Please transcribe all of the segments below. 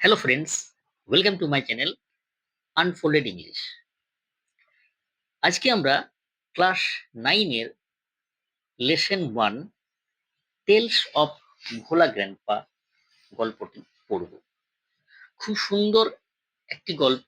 Hello friends, welcome to my channel Unfolded English. আজকে আমরা class 9 এর lesson 1 tales of Bhola grandpa গল্পটি পড়ব। খুব সুন্দর একটি গল্প,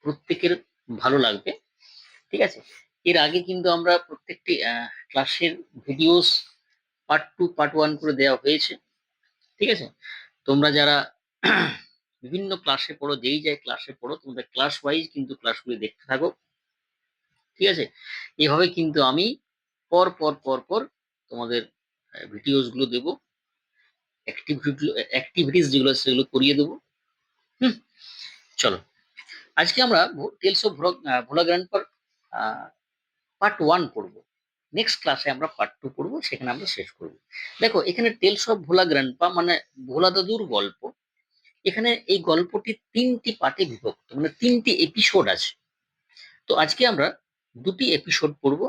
প্রত্যেকের ভালো লাগবে। ঠিক আছে, এর আগে কিন্তু আমরা প্রত্যেকটি ক্লাসের ভিডিওস পার্ট 2 পার্ট 1 করে দেওয়া হয়েছে। ঠিক আছে, তোমরা যারা বিভিন্ন ক্লাসে পড়ো, যেই যায় ক্লাসে পড়ো, তোমরা ক্লাস ওয়াইজ কিন্তু ক্লাসগুলি দেখতে থাকো। ঠিক আছে, এভাবে কিন্তু আমি পর পর পর পর তোমাদের ভিডিওস গুলো দেবো, অ্যাক্টিভিটিস যেগুলো আছে সেগুলো করিয়ে দেবো। হুম, চলো আজকে আমরা টেলস অফ ভোলা গ্র্যান্ডপার পার্ট 1 পড়বো। নেক্সট ক্লাসে আমরা পার্ট 2 পড়বো, সেখানে আমরা শেষ করবো। দেখো এখানে টেলস অফ ভোলা গ্র্যান্ডপা মানে ভোলা দাদুর গল্প। এখানে এই গল্পটি 3টি পার্টে বিভক্ত, মানে 3টি এপিসোড আছে। তো আজকে আমরা 2টি এপিসোড পড়বো,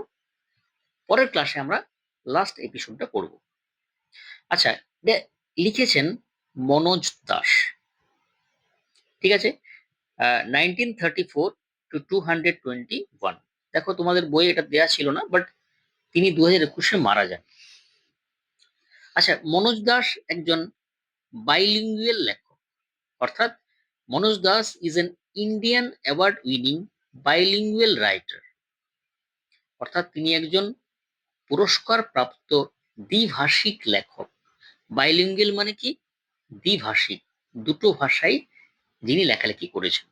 পরের ক্লাসে আমরা লাস্ট এপিসোডটা পড়বো। আচ্ছা, লিখেছেন মনোজ দাস। ঠিক আছে, 1934 to 221। দেখো তোমাদের বই এটা দেয়া ছিল না, বাট তিনি 2021-এ মারা যান। আচ্ছা, মনোজ দাস একজন বাইলিঙ্গুয়াল লেখক, অর্থাৎ Manoj Das is an Indian award winning bilingual writer. অর্থাৎ তিনি একজন পুরস্কার প্রাপ্ত দ্বিভাষিক লেখক। বাইলিঙ্গুয়াল মানে কি? দ্বিভাষিক, দুটো ভাষায় যিনি লেখালেখি করেছেন।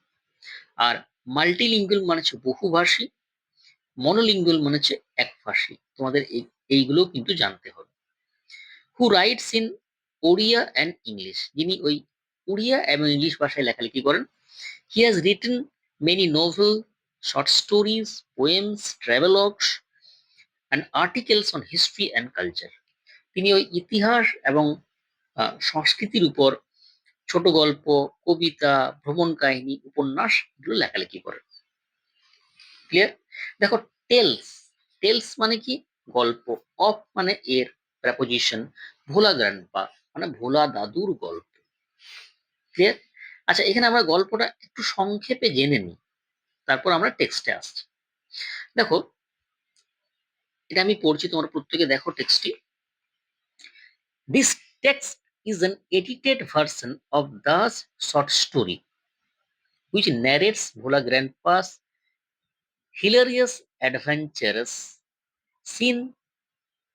আর মাল্টিলিঙ্গুয়াল মানে হচ্ছে বহুভাষী, মনোলিঙ্গুয়াল মানে হচ্ছে একভাষী। তোমাদের এইগুলো কিন্তু জানতে হবে। Who writes in Odia and English, যিনি ওই উড়িয়া এবং ইংলিশ ভাষায় লেখালেখি করেন। He has written many novel, short stories, poems, travelogues and articles on history and culture. তিনি ওই ইতিহাস এবং সংস্কৃতির উপর ছোট গল্প, কবিতা, ভ্রমণ কাহিনী, উপন্যাস এগুলো লেখালেখি করেন। ক্লিয়ার? দেখো, টেলস, টেলস মানে কি? গল্প। অফ মানে এর প্রেপোজিশন, ভোলা গ্র্যান্ডপা মানে ভোলা দাদুর গল্প। ক্লিয়ার? আচ্ছা, এখানে আমরা গল্পটা একটু সংক্ষেপে জেনে নিই, তারপর আমরা টেক্সটে আসছি। দেখো, এটা আমি পড়ছি, তোমরা প্রত্যেকে দেখো টেক্সটটি। This text is an edited version of Da's short story, which narrates Bhola Grandpa's hilarious adventures seen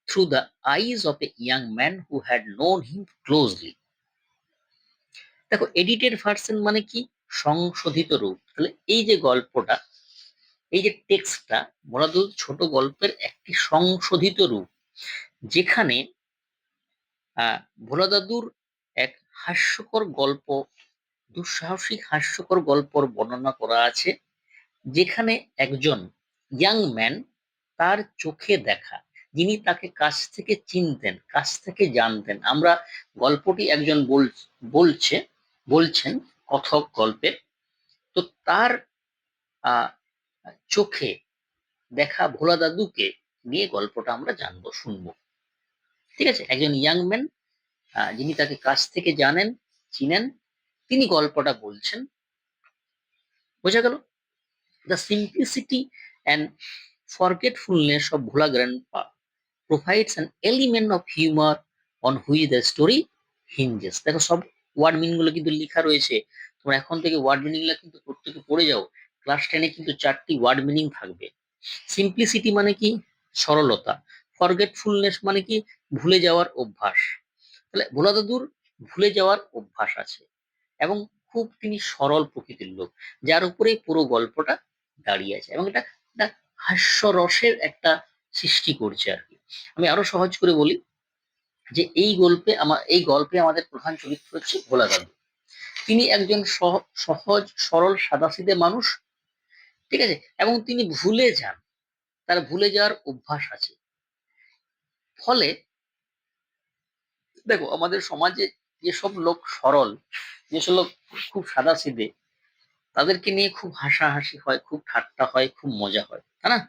through the eyes of a young man who had known him closely. দেখো, এডিটেড ভার্সন মানে কি? সংশোধিত রূপ। তাহলে এই যে গল্পটা, এই যে টেক্সটটা, বলাদু ছোট গল্পের একটি সংশোধিত রূপ, যেখানে ভোলা দাদুর এক হাস্যকর গল্প, দুঃসাহসিক হাস্যকর গল্পর বর্ণনা করা আছে, যেখানে একজন ইয়াং ম্যান, তার চোখে দেখা, যিনি তাকে কাছ থেকে চিনতেন, কাছ থেকে জানতেন। আমরা গল্পটি একজন বলছে বলছেন কথক গল্পের, তো তার আহ চোখে দেখা ভোলা দাদুকে নিয়ে গল্পটা আমরা জানবো, শুনবো। ঠিক আছে, একজন ইয়াং ম্যান যিনি তাকে কাছ থেকে জানেন, চিনেন, তিনি গল্পটা বলছেন। বোঝা গেল? The simplicity and forgetfulness of Bhola Grandpa provides an element of humor on which the story hinges. দেখো, সব ওয়ার্ড মিনিং গুলো কিন্তু লেখা রয়েছে। তোমরা এখন থেকে ওয়ার্ড মিনিং গুলো কিন্তু প্রত্যেকে পড়ে যাও। ক্লাস 10-এ কিন্তু 4টি ওয়ার্ড মিনিং থাকবে। সিম্পলিসিটি মানে কি? সরলতা। ফরগেটফুলনেস মানে কি? ভুলে যাওয়ার অভ্যাস। তাহলে ভোলা দাদুর ভুলে যাওয়ার অভ্যাস আছে, এবং খুব তিনি সরল প্রকৃতির লোক, যার উপরে পুরো গল্পটা দাঁড়িয়ে আছে, এবং এটা একটা হাস্যরসের একটা সৃষ্টি করছে আর কি। আমি আরো সহজ করে বলি যে এই গল্পে আমাদের প্রধান চরিত্র হচ্ছে ভোলা দাদু। তিনি একজন সহজ সরল সাদাসিধে মানুষ। ঠিক আছে, এবং তিনি ভুলে যান, তার ভুলে যাওয়ার অভ্যাস আছে। ফলে দেখো, আমাদের সমাজে যেসব লোক সরল, যেসব লোক খুব সাদাসিধে, তাদেরকে নিয়ে খুব হাসাহাসি হয়, খুব ঠাট্টা হয়, খুব মজা হয়, তাই না?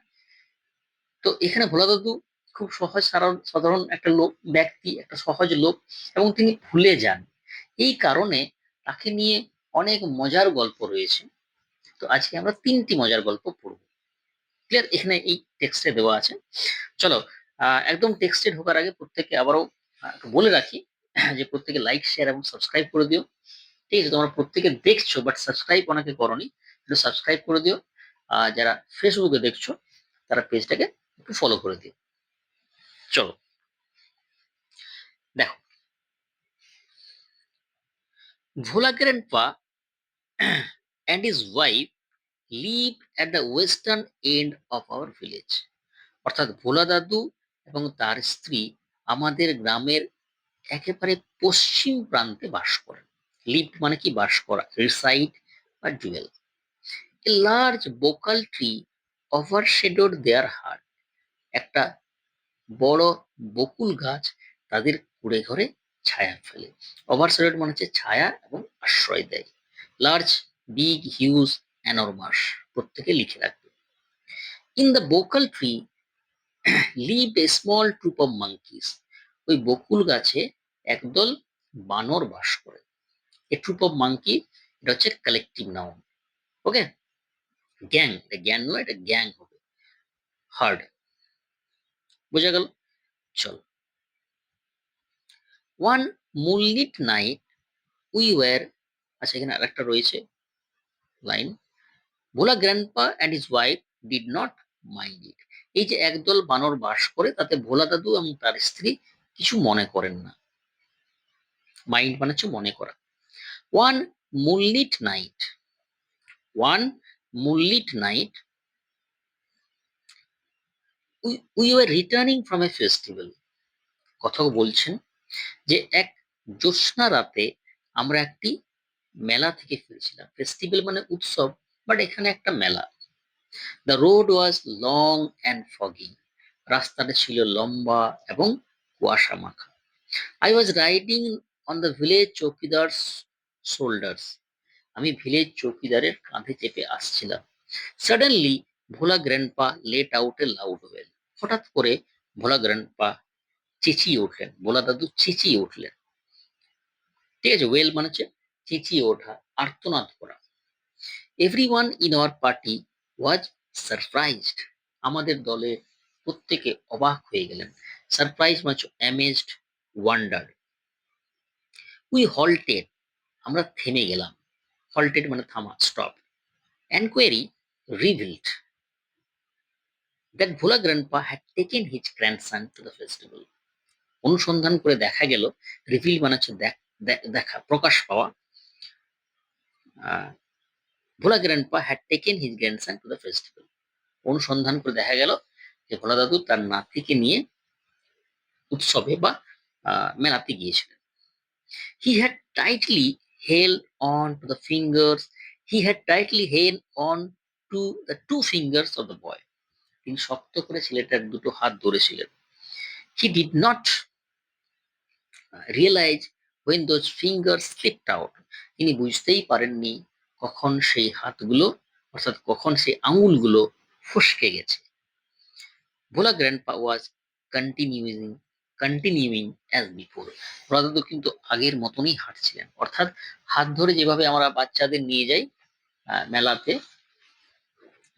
তো এখানে ভোলা দাদু খুব সহজ সাধারণ একটা লোক, ব্যক্তি, একটা সহজ লোক, এবং তিনি ভুলে যান। এই কারণে তাকে নিয়ে অনেক মজার গল্প রয়েছে। তো আজকে আমরা 3টি মজার গল্প পড়ব। ক্লিয়ার? এখানে এই টেক্সটে দেওয়া আছে। চলো, একদম টেক্সটে ঢোকার আগে প্রত্যেককে আবারও একটু বলে রাখি যে প্রত্যেকে লাইক, শেয়ার এবং সাবস্ক্রাইব করে দিও। ঠিক আছে? তোমরা প্রত্যেকে দেখছো বাট সাবস্ক্রাইব অনেকে করনি, একটু সাবস্ক্রাইব করে দিও। যারা ফেসবুকে দেখছো তারা পেজটাকে একটু ফলো করে দিও। চলো দেখো, ভোলা grandpa and his wife lived at the western end of our village. অর্থাৎ ভোলা দাদু এবং তার স্ত্রী আমাদের গ্রামের একেবারে পশ্চিম প্রান্তে বাস করেন। লিভ মানে কি? বাস করা, রিসাইড বা dwell. A large bakul tree overshadowed their hut. একটা বড় বকুল গাছ তাদের কুড়ে ঘরে ছায়া ফেলে। ওভারশেডোড মানে হচ্ছে ছায়া এবং আশ্রয় দেয়। লার্জ, বিগ, হিউজ, অ্যানরমাস, প্রত্যেকে লিখে রাখবে। In the bakul tree lived a small troop of monkeys. ওই বকুল গাছে একদল বানর বাস করে। এ ট্রুপ অফ মাঙ্কি, এটা হচ্ছে কালেকটিভ নাউন। ওকে? গ্যাং, এটা গ্যাং নয়, এটা গ্যাং হবে। হার্ড, বোঝা গেল? চলো, one moonlit night we were, আচ্ছা এখানে আরেকটা রয়েছে line, Bhola grandpa and his wife did not mind it. এই যে একদল বানর বাস করে তাতে ভোলা দাদু এবং তার স্ত্রী কিছু মনে করেন না। মাইন্ড মানে হচ্ছে মনে করা। One moonlit night, one moonlit night we were returning from a festival. কথা বলছেন যে এক জ্যোৎস্না রাতে আমরা একটি মেলা থেকে ফিরছিলাম। ফেস্টিভ্যাল মানে উৎসব, বাট এখানে একটা মেলা। The road was long and foggy. রাস্তাটা ছিল লম্বা এবং কুয়াশা মাখা। I was riding on the village chowkidar's shoulders. আমি ভিলেজ চৌকিদারের কাঁধে চেপে আসছিলাম। Suddenly Bhola grandpa late out a loud well. হঠাৎ করে ভোলা গ্র্যান্ডপা চেঁচিয়ে উঠলেন, ভোলা দাদু চেঁচিয়ে উঠলেন। ঠিক আছে? ওয়েল মানে হচ্ছে চেঁচিয়ে ওঠা, আর্তনাদ করা। Everyone in our party was surprised. আমাদের দলে প্রত্যেকে অবাক হয়ে গেলেন। সারপ্রাইজ মানে অ্যামেজড, ওয়ান্ডার। উই হল্টেড, আমরা থেমে গেলাম। হল্টেড মানে থামা, stop. Enquiry revealed that Bhola grandpa had taken his grandson to the festival. অনুসন্ধান করে দেখা গেল, রিভিল মানে হচ্ছে দেখা, প্রকাশ পাওয়া। Bhola grandpa had taken his grandson to the festival. অনুসন্ধান করে দেখা গেল যে ভোলা দাদু তার নাতিকে নিয়ে উৎসবে বা মেলাতে গিয়েছিলেন। He had tightly held on to the fingers, he had tightly held on to the two fingers of the boy. তিনি শক্ত করে ছেলেটার দুটো হাত ধরেছিলেন। He did not realise when those fingers slipped out. তিনি বুঝতেই পারেননি কখন সেই হাতগুলো, অর্থাৎ কখন সেই আঙুলগুলো ফসকে গেছে। Bhola grandpa was continuing continuing as before. Bhola দাদু কিন্তু আগের মতনই হাঁটছিলেন, অর্থাৎ হাত ধরে যেভাবে আমরা বাচ্চাদের নিয়ে যাই মেলাতে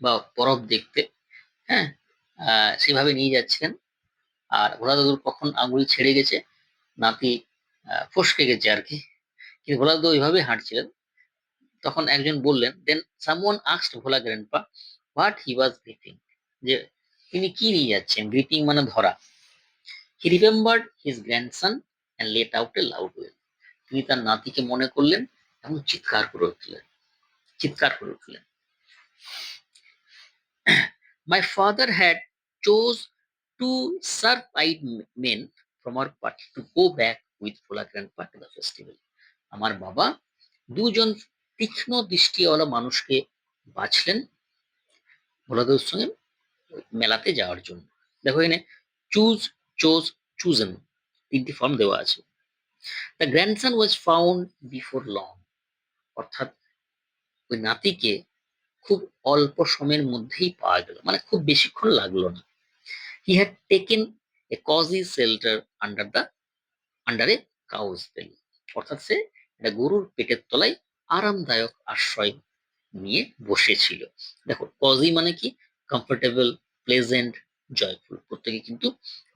বা পরব দেখতে, হ্যাঁ, সেভাবে নিয়ে যাচ্ছিলেন। আর ভোলা দাদুর কখন আঙুল ছেড়ে গেছে, নাতি ফসকে গেছে আর কি, কিন্তু ভোলা দাদু ওইভাবে হাঁটছিলেন। তখন একজন বললেন, then someone asked Bhola grandpa what he was gripping, যে তিনি কি নিয়ে যাচ্ছেন। গ্রিপিং মানে ধরা। He remembered his grandson and let out a loud wail. তিনি তার নাতিকে মনে করলেন এবং চিৎকার করে উঠলেন, চিৎকার করে উঠলেন। My father had chose to sharp eyed men from our party to go back with Bhola grandpa to the festival. আমার বাবা দুজন তীক্ষ্ণ দৃষ্টিওয়ালা মানুষকে বাছলেন ভোলাদার সঙ্গে মেলাতে যাওয়ার জন্য। দেখো এখানে চুজ, চোজ, চুজেন, 3টি ফর্ম দেওয়া আছে। The grandson was found before long, অর্থাৎ ওই নাতিকে খুব অল্প সময়ের মধ্যেই পাওয়া গেল, মানে খুব বেশিক্ষণ লাগলো না। He had taken a cosy shelter under a cow's bell, অর্থাৎ সে একটা গরুর পেটের তলায় আরামদায়ক আশ্রয় নিয়ে বসেছিল। দেখো কজি মানে কি, কমফোর্টেবল, প্লেজেন্ট, জয়ফুল। প্রত্যেকে কিন্তু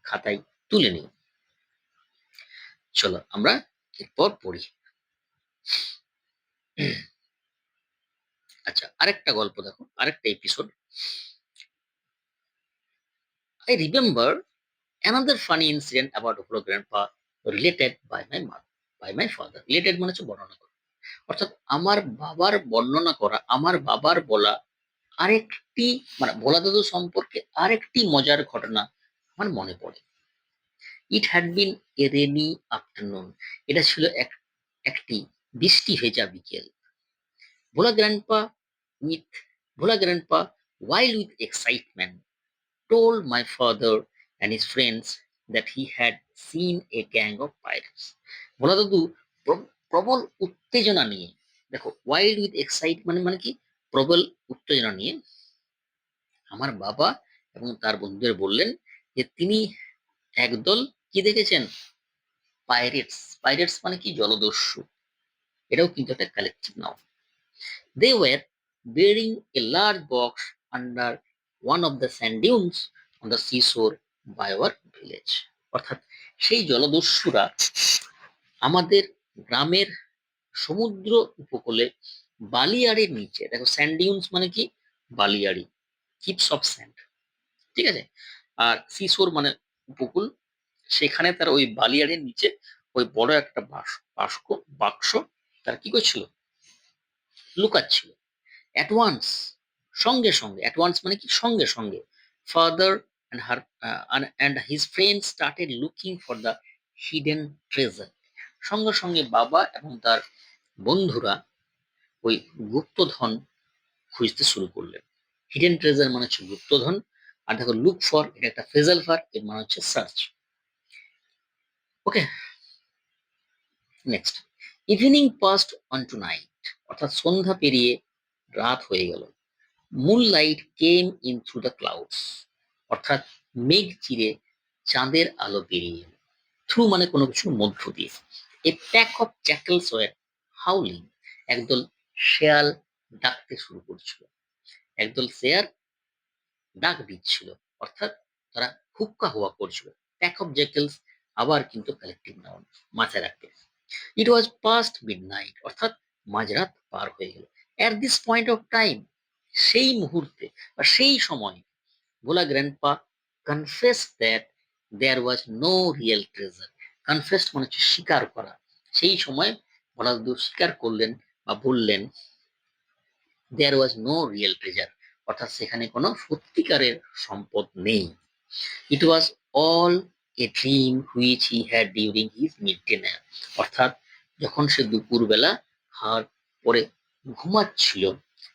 খাতায় তুলে নিও। চলো আমরা এরপর পড়ি। আচ্ছা, আরেকটা গল্প দেখো, আরেকটা episode. I remember another funny incident about Holo Grandpa related by my father. Related মানে হচ্ছে বর্ণনা করা, অর্থাৎ আমার বাবার বর্ণনা করা, আমার বাবার বলা আরেকটি মানে ভোলা দাদু সম্পর্কে আরেকটি মজার ঘটনা আমার মনে পড়ে। It had been a rainy afternoon. এটা ছিল একটি বৃষ্টি ভেজা বিকেল। Bhola grandpa with Bhola grandpa wild with excitement told my father and his friends that he had seen a gang of pirates. ভোলা দাদু প্রবল উত্তেজনা নিয়ে, দেখো ওয়াইল্ড উইথ এক্সাইটমেন্ট মানে কি, প্রবল উত্তেজনা নিয়ে আমার বাবা এবং তার বন্ধুদের বললেন যে তিনি একদল কি দেখেছেন, পাইরেটস। পাইরেটস মানে কি, জলদস্যু। এটাও কিন্তু একটা collective noun. They were bearing a large box under one of the sand dunes on the seashore by our village. অর্থাৎ সেই জলদস্যুরা আমাদের গ্রামের সমুদ্র উপকূলে বালিয়াড়ির নিচে, দেখো স্যান্ড ডিউনস মানে কি, বালিয়াড়ি, কিপস অফ স্যান্ড, ঠিক আছে। আর সিসোর মানে উপকূল, সেখানে তার ওই বালিয়াড়ির নিচে ওই বড় একটা বাক্স তার কি করছিল, লুকাচ্ছিল। অ্যাট ওয়ান্স, সঙ্গে সঙ্গে, অ্যাট ওয়ান্স মানে কি, সঙ্গে সঙ্গে, father and her and his friends started looking for the hidden treasure. সঙ্গে সঙ্গে বাবা এবং তার বন্ধুরা ওই গুপ্তধন খুঁজতে শুরু করলেন। হিডেন ট্রেজার মানে হচ্ছে গুপ্তধন। আর দেখো লুক ফর, এটা একটা ফ্রেজাল ভার্ব, এর মানে হচ্ছে search. Okay, next. Evening passed on to night, অর্থাৎ সন্ধ্যা পেরিয়ে রাত হয়ে গেল। Moonlight came in through the clouds, অর্থাৎ মেঘ চিরে চাঁদের আলো বেরিয়ে এলো। থ্রু মানে কোনো কিছুর মধ্য দিয়ে। A pack of jackals were howling, একদল শেয়াল ডাকতে শুরু করছিল। একদল শেয়াল ডাক দিচ্ছিল, অর্থাৎ তারা হুক্কা হওয়া করছিল। প্যাক অফ জ্যাকেলস আবার কিন্তু কালেকটিভ নাউন, মাথায় রাখবে। ইট ওয়াজ পাস্ট মিডনাইট, অর্থাৎ মাঝরাত পার হয়ে গেল। At this point of time, সেই মুহূর্তে বা সেই সময়, Bhola grandpa confess that there was no real treasure. Confess মানে হচ্ছে স্বীকার করা। সেই সময় ভোলা দাদু স্বীকার করলেন বা বললেন, there was no real treasure, অর্থাৎ সেখানে কোনো সত্যিকারের সম্পদ নেই। It was all a dream which he had during his midday nap, অর্থাৎ যখন সে দুপুরবেলা খাওয়ার পরে ঘুমাচ্ছিল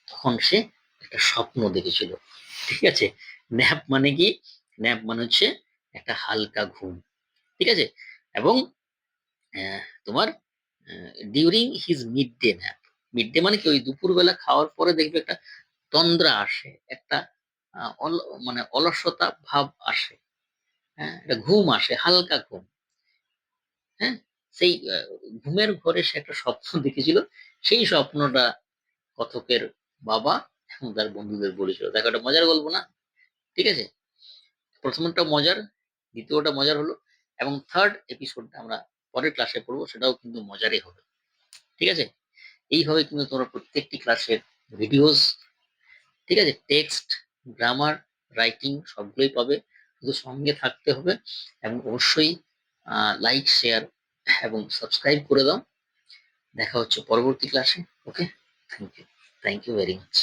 তখন সে একটা স্বপ্ন দেখেছিল, ঠিক আছে। ন্যাপ মানে কি, ন্যাপ মানে হচ্ছে একটা হালকা ঘুম, ঠিক আছে। এবং তোমার during his midday nap, mid day মানে কি, ওই দুপুরবেলা খাওয়ার পরে দেখবে একটা তন্দ্রা আসে, একটা মানে অলসতা ভাব আসে, হ্যাঁ, একটা ঘুম আসে, হালকা ঘুম। হ্যাঁ, সেই ঘুমের ঘরে সে একটা স্বপ্ন দেখেছিল। সেই স্বপ্নটা কথকের বাবা এবং তার বন্ধুদের বলেছিল। দেখো, একটা মজার গল্প না, ঠিক আছে। প্রথমটা মজার, দ্বিতীয়টা মজার হলো, এবং থার্ড এপিসোডটা আমরা পরের ক্লাসে পড়বো, সেটাও কিন্তু মজারই হবে, ঠিক আছে। এইভাবে কিন্তু তোমরা প্রত্যেকটি ক্লাসের ভিডিওস, ঠিক আছে, টেক্সট, গ্রামার, রাইটিং সবগুলোই পাবে। শুধু সঙ্গে থাকতে হবে এবং অবশ্যই লাইক, শেয়ার এবং সাবস্ক্রাইব করে দাও। দেখা হচ্ছে পরবর্তী ক্লাসে। Okay, thank you, thank you very much.